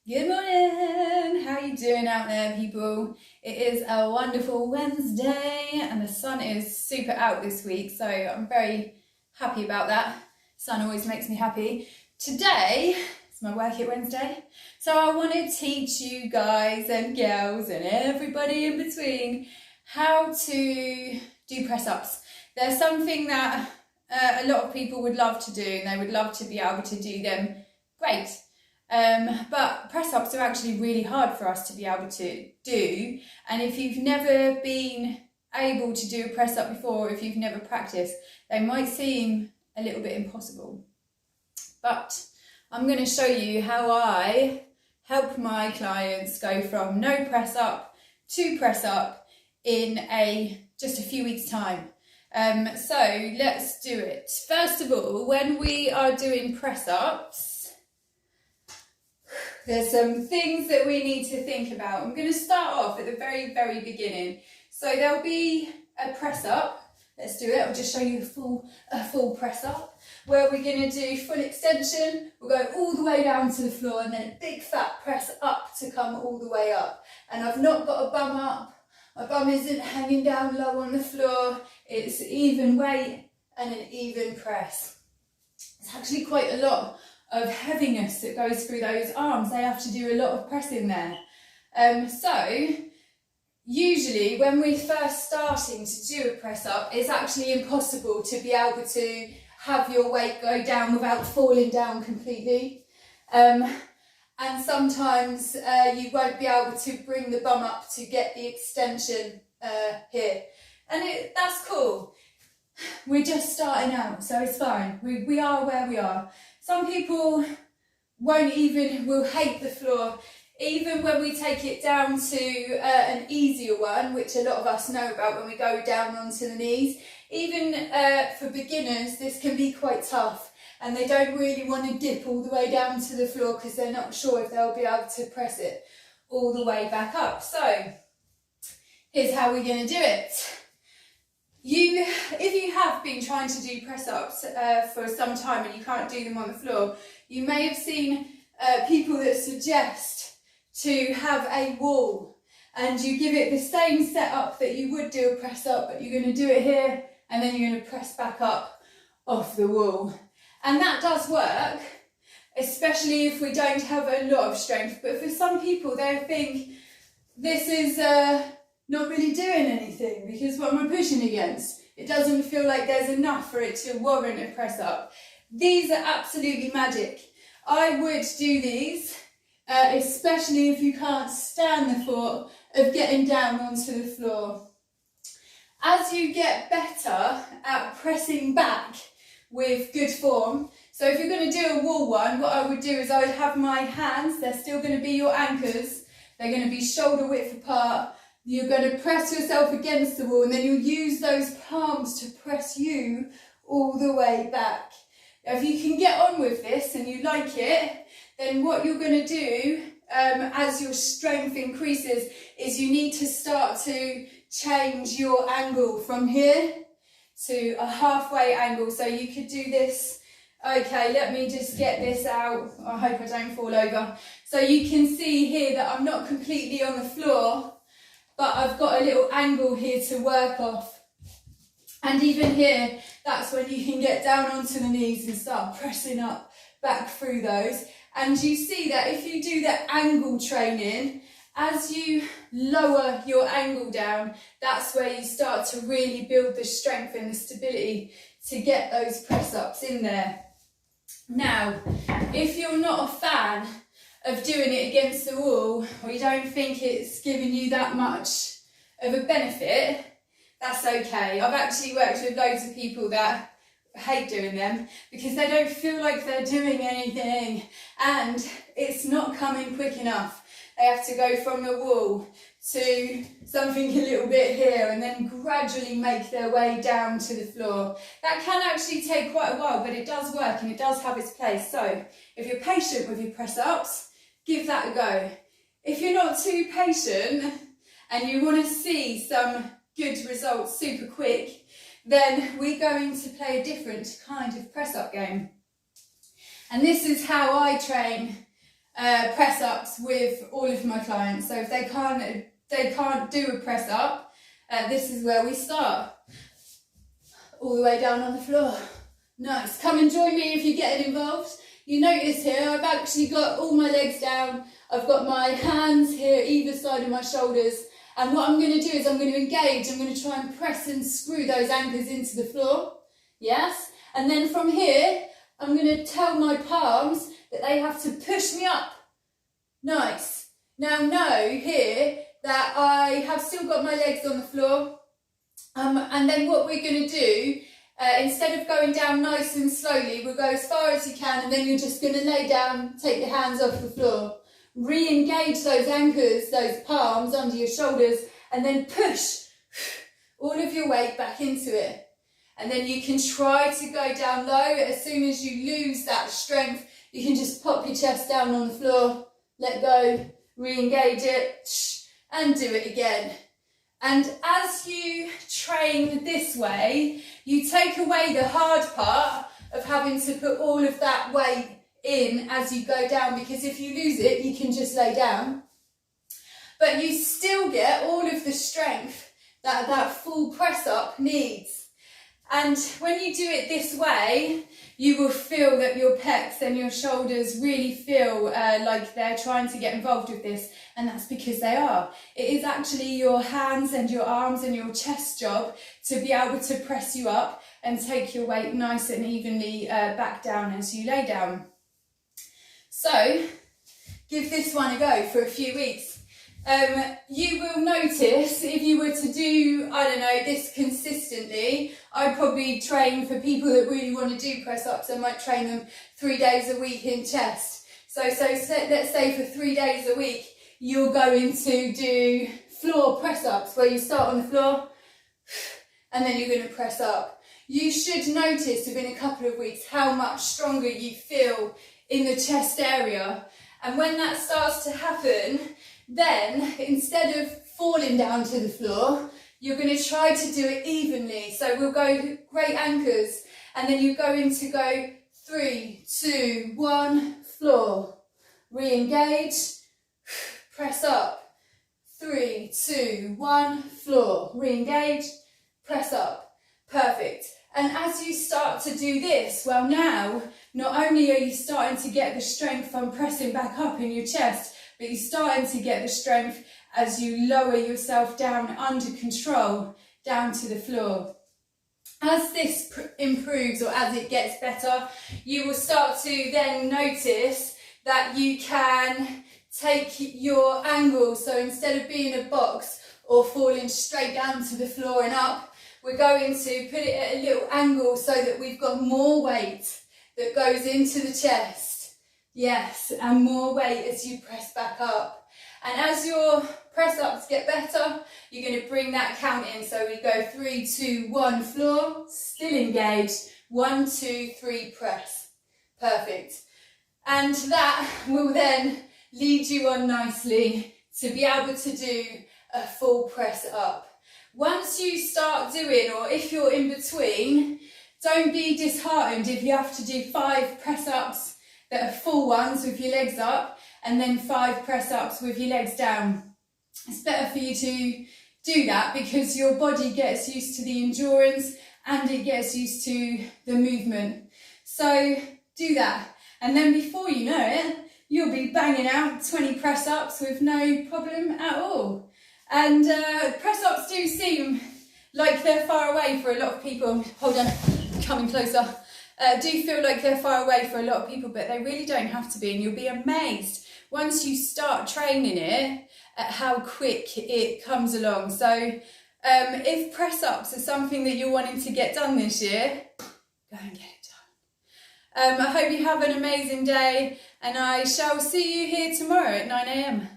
Good morning! How are you doing out there, people? It is a wonderful Wednesday and the sun is super out this week, so I'm very happy about that. Sun always makes me happy. Today is my Work It Wednesday, so I want to teach you guys and girls and everybody in between how to do press-ups. There's something that a lot of people would love to do, and they would love to be able to do them great. But press-ups are actually really hard for us to be able to do, and if you've never been able to do a press-up before, if you've never practiced, they might seem a little bit impossible. But I'm going to show you how I help my clients go from no press-up to press-up in just a few weeks' time. So let's do it. First of all, when we are doing press-ups, there's some things that we need to think about. I'm going to start off at the very, very beginning. So there'll be a press up. Let's do it. I'll just show you a full press up where we're going to do full extension. We'll go all the way down to the floor and then a big fat press up to come all the way up. And I've not got a bum up. My bum isn't hanging down low on the floor. It's even weight and an even press. It's actually quite a lot of heaviness that goes through those arms. They have to do a lot of pressing there. So usually when we're first starting to do a press up, it's actually impossible to be able to have your weight go down without falling down completely. And sometimes you won't be able to bring the bum up to get the extension here. And that's cool. We're just starting out, so it's fine. We are where we are. Some people will hate the floor, even when we take it down to an easier one, which a lot of us know about when we go down onto the knees. Even for beginners, this can be quite tough, and they don't really want to dip all the way down to the floor because they're not sure if they'll be able to press it all the way back up. So here's how we're going to do it. If you have been trying to do press-ups for some time and you can't do them on the floor, you may have seen people that suggest to have a wall, and you give it the same setup that you would do a press-up, but you're going to do it here and then you're going to press back up off the wall. And that does work, especially if we don't have a lot of strength. But for some people, they think this is not really doing anything, because what am I pushing against? It doesn't feel like there's enough for it to warrant a press up. These are absolutely magic. I would do these, especially if you can't stand the thought of getting down onto the floor. As you get better at pressing back with good form, so if you're going to do a wall one, what I would do is I would have my hands, they're still going to be your anchors, they're going to be shoulder width apart. You're going to press yourself against the wall, and then you'll use those palms to press you all the way back. Now, if you can get on with this and you like it, then what you're going to do as your strength increases is you need to start to change your angle from here to a halfway angle. So you could do this. Okay, let me just get this out. I hope I don't fall over. So you can see here that I'm not completely on the floor, but I've got a little angle here to work off. And even here, that's when you can get down onto the knees and start pressing up back through those. And you see that if you do the angle training, as you lower your angle down, that's where you start to really build the strength and the stability to get those press-ups in there. Now, if you're not a fan of doing it against the wall, or you don't think it's giving you that much of a benefit, that's okay. I've actually worked with loads of people that hate doing them because they don't feel like they're doing anything and it's not coming quick enough. They have to go from the wall to something a little bit here and then gradually make their way down to the floor. That can actually take quite a while, but it does work and it does have its place. So if you're patient with your press-ups, give that a go. If you're not too patient and you want to see some good results super quick, then we're going to play a different kind of press-up game. And this is how I train press ups with all of my clients. So if they can't do a press up, this is where we start. All the way down on the floor. Nice. Come and join me if you're getting involved. You notice here I've actually got all my legs down. I've got my hands here either side of my shoulders. And what I'm going to do is I'm going to engage. I'm going to try and press and screw those anchors into the floor. Yes. And then from here, I'm going to tell my palms that they have to push me up. Nice. Now know here that I have still got my legs on the floor. And then what we're going to do, instead of going down nice and slowly, we'll go as far as you can, and then you're just going to lay down, take your hands off the floor. Re-engage those anchors, those palms under your shoulders, and then push all of your weight back into it. And then you can try to go down low. As soon as you lose that strength, you can just pop your chest down on the floor, let go, re-engage it, and do it again. And as you train this way, you take away the hard part of having to put all of that weight in as you go down, because if you lose it, you can just lay down. But you still get all of the strength that that full press up needs. And when you do it this way, you will feel that your pecs and your shoulders really feel like they're trying to get involved with this, and that's because they are. It is actually your hands and your arms and your chest job to be able to press you up and take your weight nice and evenly back down as you lay down. So give this one a go for a few weeks. You will notice if you were to do, I don't know, this consistently, I'd probably train for people that really want to do press ups. I might train them 3 days a week in chest. So let's say for 3 days a week, you're going to do floor press ups where you start on the floor and then you're going to press up. You should notice within a couple of weeks how much stronger you feel in the chest area. And when that starts to happen, then instead of falling down to the floor, you're going to try to do it evenly. So we'll go great anchors, and then you're going to go 3, 2, 1, floor. Re-engage, press up. 3, 2, 1, floor. Re-engage, press up. Perfect. And as you start to do this, well, now not only are you starting to get the strength from pressing back up in your chest, but you're starting to get the strength as you lower yourself down under control, down to the floor. As this improves, or as it gets better, you will start to then notice that you can take your angle. So instead of being a box or falling straight down to the floor and up, we're going to put it at a little angle so that we've got more weight that goes into the chest. Yes, and more weight as you press back up. And as your press ups get better, you're going to bring that count in. So we go 3, 2, 1, floor, still engaged, 1, 2, 3, press. Perfect. And that will then lead you on nicely to be able to do a full press up. Once you start doing, or if you're in between, don't be disheartened if you have to do 5 press ups that are full ones with your legs up, and then 5 press ups with your legs down. It's better for you to do that because your body gets used to the endurance and it gets used to the movement. So do that, and then before you know it, you'll be banging out 20 press ups with no problem at all. And press ups do seem like they're far away for a lot of people. Hold on, coming closer. Do feel like they're far away for a lot of people, but they really don't have to be, and you'll be amazed once you start training it at how quick it comes along. So if press ups are something that you're wanting to get done this year, go and get it done. I hope you have an amazing day, and I shall see you here tomorrow at 9 AM.